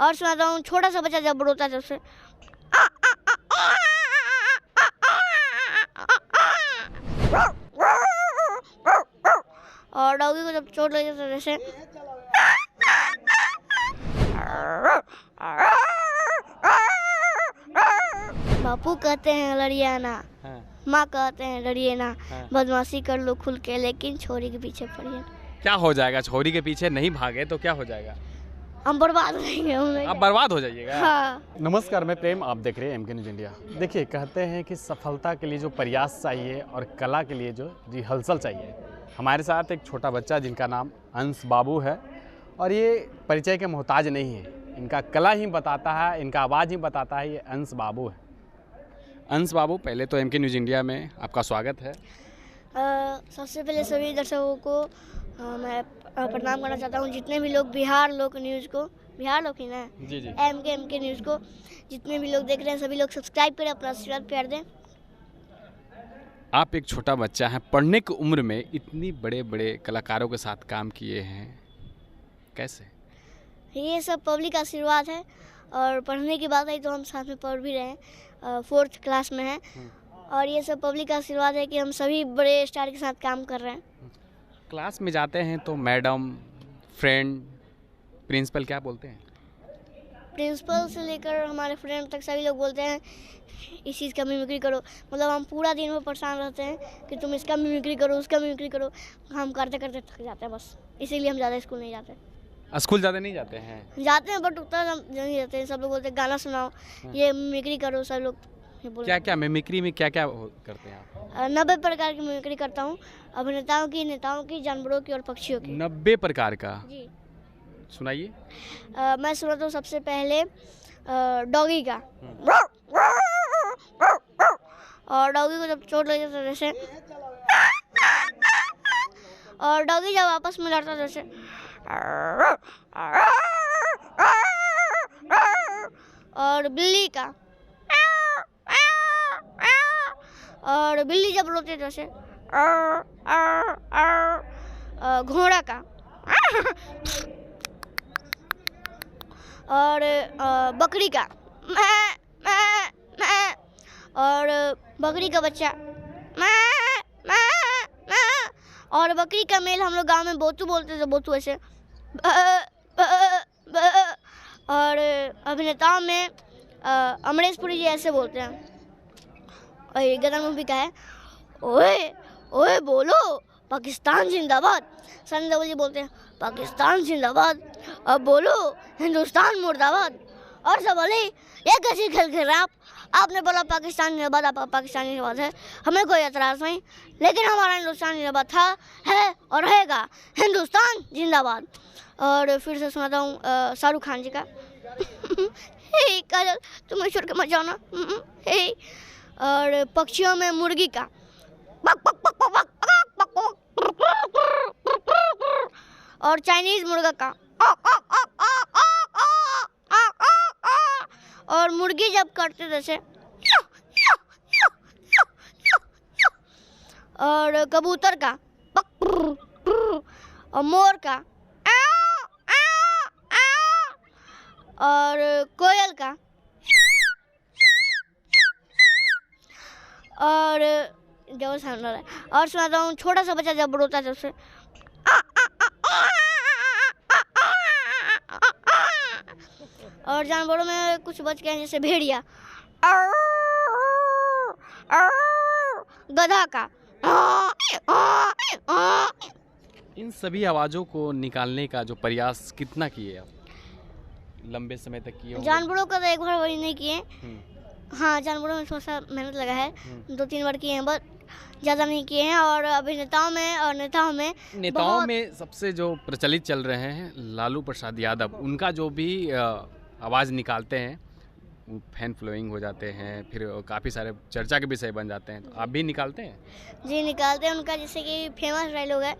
और सुनाता हूँ छोटा सा बच्चा जब रोता है जब से और डॉगी को जब चोट लग जाता है जैसे बापू कहते हैं लड़ियाना, माँ कहते हैं डरिए ना, बदमाशी कर लो खुल के लेकिन छोरी के पीछे पड़िए। क्या हो जाएगा? छोरी के पीछे नहीं भागे तो क्या हो जाएगा? हम बर्बाद हो जाएंगे। आप बर्बाद हो जाइएगा। हाँ। नमस्कार, मैं प्रेम, आप देख रहे हैं MK न्यूज़ इंडिया। देखिए, कहते हैं कि सफलता के लिए जो प्रयास चाहिए और कला के लिए जो हलचल चाहिए। हमारे साथ एक छोटा बच्चा जिनका नाम अंश बाबू है और ये परिचय के मोहताज नहीं है। इनका कला ही बताता है, इनका आवाज़ ही बताता है, ये अंश बाबू है। अंश बाबू, पहले तो MK न्यूज़ इंडिया में आपका स्वागत है। सबसे पहले सभी दर्शकों को मैं प्रणाम करना चाहता हूँ। जितने भी लोग बिहार लोक न्यूज़ को, बिहार लोक ही ना जी MK न्यूज़ को जितने भी लोग देख रहे हैं सभी लोग सब्सक्राइब करें, अपना आशीर्वाद प्यार दें। आप एक छोटा बच्चा हैं, पढ़ने की उम्र में इतनी बड़े बड़े कलाकारों के साथ काम किए हैं, कैसे? ये सब पब्लिक आशीर्वाद है और पढ़ने की बात आई तो हम साथ में पढ़ भी रहे हैं, 4th क्लास में हैं और ये सब पब्लिक आशीर्वाद है कि हम सभी बड़े स्टार के साथ काम कर रहे हैं। क्लास में जाते हैं तो मैडम, फ्रेंड, प्रिंसिपल क्या बोलते हैं? प्रिंसिपल से लेकर हमारे फ्रेंड तक सभी लोग बोलते हैं इस चीज़ का मिमिक्री करो। मतलब हम पूरा दिन में परेशान रहते हैं कि तुम इसका मिमिक्री करो, उसका मिमिक्री करो। हम करते करते थक जाते हैं बस, इसीलिए हम ज़्यादा स्कूल नहीं जाते। स्कूल ज़्यादा नहीं जाते हैं? जाते हैं बट उतना नहीं जाते हैं। सब लोग बोलते हैं गाना सुनाओ, ये मिमिक्री करो, सब लोग क्या क्या मिमिक्री में क्या क्या करते हैं आप? 90 प्रकार की मिमिक्री करता हूँ, अभिनेताओं की, नेताओं की, जानवरों की और पक्षियों की। 90 प्रकार का? जी। सुनाइए। मैं सुनाता हूँ सबसे पहले डॉगी का। और डॉगी को जब चोट लग जाता है जैसे, और डॉगी जब आपस में लड़ता है जैसे, और बिल्ली का, और बिल्ली जब रोती है जैसे, घोड़ा का, और बकरी का, और बकरी का बच्चा, और बकरी का मेल हम लोग गांव में बोतू बोलते थे, बोतू ऐसे। और अभिनेताओं में अमरीश पुरी जी ऐसे बोलते हैं। और ये गदर मूवी का है, ओए ओए बोलो पाकिस्तान जिंदाबाद। सनी देओल जी बोलते हैं पाकिस्तान जिंदाबाद, अब बोलो हिंदुस्तान मुर्दाबाद। और सब बोले ये कैसे खेल खेल रहे आपने बोला पाकिस्तान जिंदाबाद, आप पाकिस्तान जिंदाबाद है, हमें कोई एतराज़ नहीं, लेकिन हमारा हिंदुस्तान जिंदाबाद था, है और रहेगा, हिंदुस्तान जिंदाबाद। और फिर से सुनाता हूँ शाहरुख खान जी का। हे काजल तुम ईश्वर के मत जाओ ना। हे। और पक्षियों में मुर्गी का, और चाइनीज मुर्गा का, और मुर्गी जब करते जैसे, और कबूतर का, और मोर का, और कोयल का, और जो सामने है। और सुनाता हूँ छोटा सा बच्चा जब रोता है जब से, और जानवरों में कुछ बच गए हैं जैसे भेड़िया, गधा का। इन सभी आवाज़ों को निकालने का जो प्रयास कितना किए आप? लंबे समय तक किए होंगे? जानवरों का तो एक बार वही नहीं किए। हाँ, जानवरों में थोड़ा सा मेहनत लगा है, 2-3 बार किए हैं, बस ज़्यादा नहीं किए हैं। और अभिनेताओं में और नेताओं में सबसे जो प्रचलित चल रहे हैं लालू प्रसाद यादव, उनका जो भी आवाज़ निकालते हैं वो फैन फॉलोइंग हो जाते हैं, फिर काफ़ी सारे चर्चा के विषय बन जाते हैं। तो आप भी निकालते हैं? जी निकालते हैं। उनका जैसे कि फेमस डायलॉग है,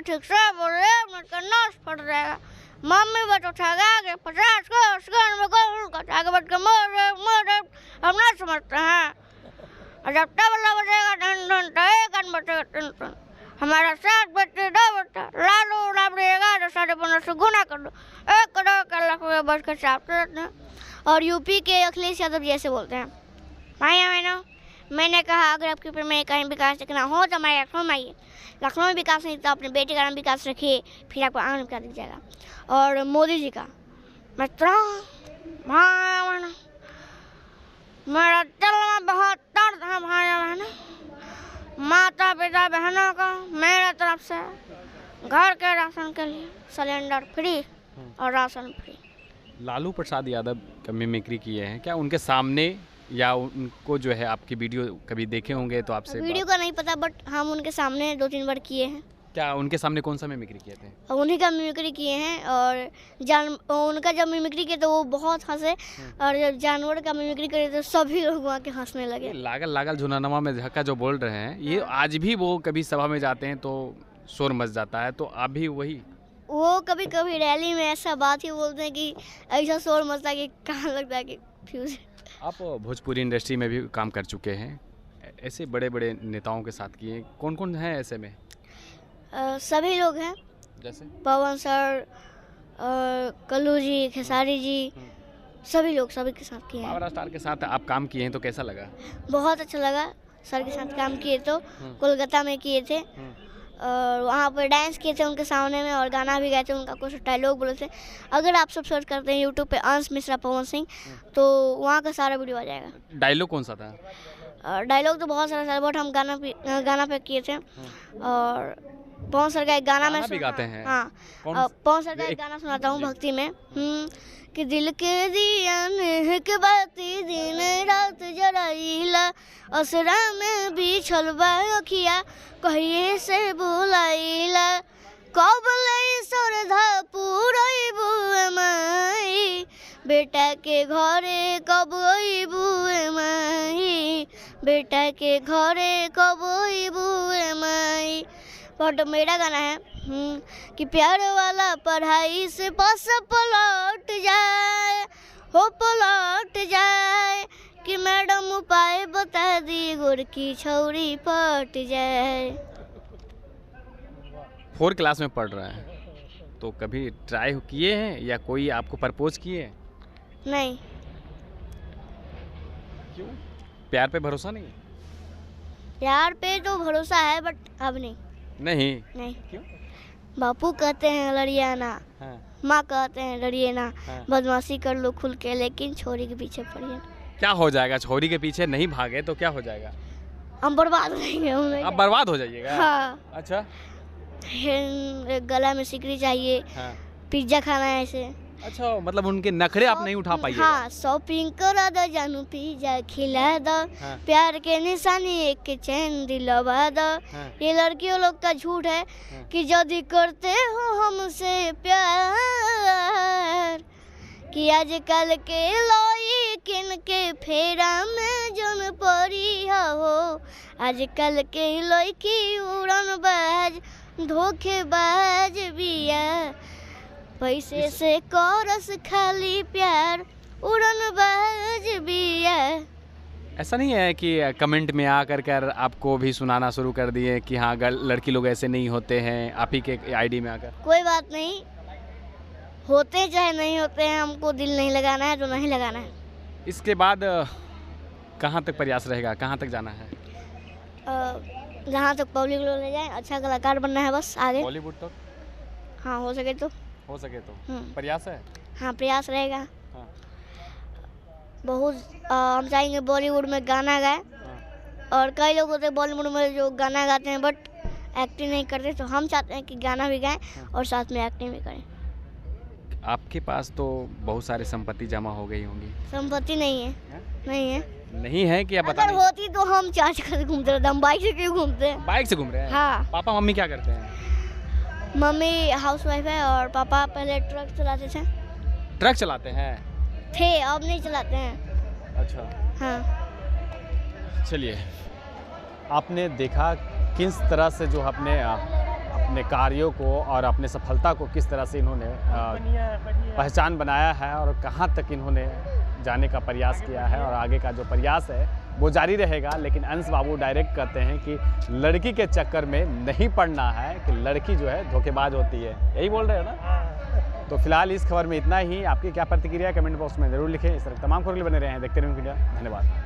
ठीक से बोले फट जाएगा, मम्मी बट उठाएगा आगे 50 को आगे बढ़ के मोर हम ना समझते हैं। और जब तबला बजेगा टन टन तो एक गन बजेगा टन टन। हमारा 7 बच्चे 2 बच्चा लालू लाबड़ी 11 15.5 से गुना कर दो 1 करोड़ का लाख रुपये बच कर छापते रहते हैं। और यूपी के अखिलेश यादव जी ऐसे बोलते हैं, भाई बहनों, मैंने कहा अगर आपके ऊपर में कहीं विकास देखना हो तो हमारे लखनऊ में आइए। लखनऊ में विकास नहीं तो अपने बेटे का नाम विकास रखिए, फिर आपको आनंद विकास दिख जाएगा। और मोदी जी का मित्रों, भाई बहनों, मेरा दिल में बहुत दर्द है भाई बहनों। माता पिता बहनों को मेरे तरफ से घर के राशन के लिए सिलेंडर फ्री और राशन फ्री। लालू प्रसाद यादव का मिमिक्री किए हैं क्या उनके सामने, या उनको जो है आपकी वीडियो कभी देखे होंगे तो आपसे वीडियो का नहीं पता, बट हम उनके सामने 2-3 बार किए हैं। क्या उनके सामने कौन सा मिमिक्री किए थे? उन्हीं का मिमिक्री किए हैं। और उनका जब मिमिक्री किए तो वो बहुत हंसे, और जब जानवर का मिमिक्री करे तो सभी लोग वहाँ के हंसने लगे। लागल लागल झुननवा में झक्का जो बोल रहे हैं, ये आज भी वो कभी सभा में जाते हैं तो शोर मच जाता है, तो आप भी वही? वो कभी कभी रैली में ऐसा बात ही बोलते हैं कि ऐसा शोर मचता है कि कहाँ लगता है कि फ्यूज। आप भोजपुरी इंडस्ट्री में भी काम कर चुके हैं, ऐसे बड़े बड़े नेताओं के साथ किए, कौन कौन हैं ऐसे में? सभी लोग हैं, जैसे पवन सर, कल्लू जी, खेसारी जी, सभी लोग, सभी के साथ किए हैं। पावर स्टार के साथ आप काम किए हैं तो कैसा लगा? बहुत अच्छा लगा। सर के साथ काम किए तो कोलकाता में किए थे, और वहाँ पर डांस किए थे उनके सामने में, और गाना भी गाए थे, उनका कुछ डायलॉग बोले थे। अगर आप सब सर्च करते हैं यूट्यूब पे अंश मिश्रा पवन सिंह, तो वहाँ का सारा वीडियो आ जाएगा। डायलॉग कौन सा था? डायलॉग तो बहुत सारा था, बट हम गाना पे किए थे। और पवन सर का एक गाना में भी गाते हैं? हाँ, पवन सर का एक गाना सुनाता हूँ भक्ति में, कि दिल के दिया के बाती दिन रात जराइला, असरा में बिछल बाखिया कहिए से बुलाइला, कब ले सरधा पुरैबू माई, बेटा के घरे कब अइबू माई, बेटा के घरे कब अइबू माई। बट मेरा गाना है कि प्यार वाला पढ़ाई से बस पलट जाए, हो पलट जाए, कि मैडम उपाय बता दी गुड़ की छौरी पट जाए। 4 क्लास में पढ़ रहा है, तो कभी ट्राई किए हैं या कोई आपको प्रपोज किए हैं? नहीं। क्यों? प्यार पे भरोसा नहीं? प्यार पे तो भरोसा है, बट अब नहीं। नहीं? क्यों? बापू कहते हैं लड़ियाना, हाँ। माँ कहते हैं लड़िए ना, हाँ। बदमाशी कर लो खुल के, लेकिन छोरी के पीछे पड़िए। क्या हो जाएगा? छोरी के पीछे नहीं भागे तो क्या हो जाएगा? हम बर्बाद हो जाएंगे। आप बर्बाद हो जाइएगा? हाँ। अच्छा। गला में सिकड़ी चाहिए, हाँ। पिज्जा खाना है ऐसे। अच्छा, मतलब उनके नखरे आप नहीं उठा पाइएगा? हाँ, शॉपिंग करा दो जानू, पिज्जा खिला दो, हाँ। प्यार के निशानी एक चैन दिलवा दो। हाँ। ये लड़कियों लोग का झूठ है कि यदि करते हो हमसे प्यार, कि आजकल के लड़किन के फेरा में जन पड़ी हो, आजकल के लड़की उड़न बाज धोखेबाज बिया, पैसे से करस खाली प्यार उड़न बाज बिया। ऐसा नहीं है कि कमेंट में आकर कर आपको भी सुनाना शुरू कर दिए कि हाँ लड़की लोग ऐसे नहीं होते हैं, आप ही के आईडी में आकर? कोई बात नहीं, होते चाहे नहीं होते हैं, हमको दिल नहीं लगाना है तो नहीं लगाना है। इसके बाद कहाँ तक प्रयास रहेगा, कहाँ तक जाना है? जहाँ तक पब्लिक लोग ले जाए, अच्छा कलाकार बनना है बस आगे। बॉलीवुड तक? हाँ, हो सके तो। प्रयास है? हाँ, प्रयास रहेगा। हाँ। बहुत हम चाहेंगे बॉलीवुड में गाना गाए। हाँ। और कई लोग होते हैं बॉलीवुड में जो गाना गाते हैं बट एक्टिंग नहीं करते, तो हम चाहते हैं कि गाना भी गाएं और साथ में एक्टिंग भी करें। आपके पास तो बहुत सारी संपत्ति जमा हो गई होंगी? संपत्ति नहीं है, नहीं है। नहीं है कि आप बता अगर होती तो हम चार्ज कर घूमते रहते, हम बाइक से क्यों घूमते हैं? बाइक से घूम रहे हैं? हाँ। पापा मम्मी क्या करते हैं? मम्मी हाउसवाइफ है और पापा पहले ट्रक चलाते थे। ट्रक चलाते हैं? थे, अब नहीं चलाते हैं। अच्छा। हाँ। चलिए, आपने देखा किस तरह से जो अपने कार्यों को और अपने सफलता को किस तरह से इन्होंने पहचान बनाया है और कहाँ तक इन्होंने जाने का प्रयास किया है, और आगे का जो प्रयास है वो जारी रहेगा। लेकिन अंश बाबू डायरेक्ट कहते हैं कि लड़की के चक्कर में नहीं पड़ना है, कि लड़की जो है धोखेबाज होती है, यही बोल रहे हो ना। तो फिलहाल इस खबर में इतना ही। आपकी क्या प्रतिक्रिया कमेंट बॉक्स में ज़रूर लिखें। इस तरह तमाम खबरें बने रहे हैं, देखते रहें इंडिया। धन्यवाद।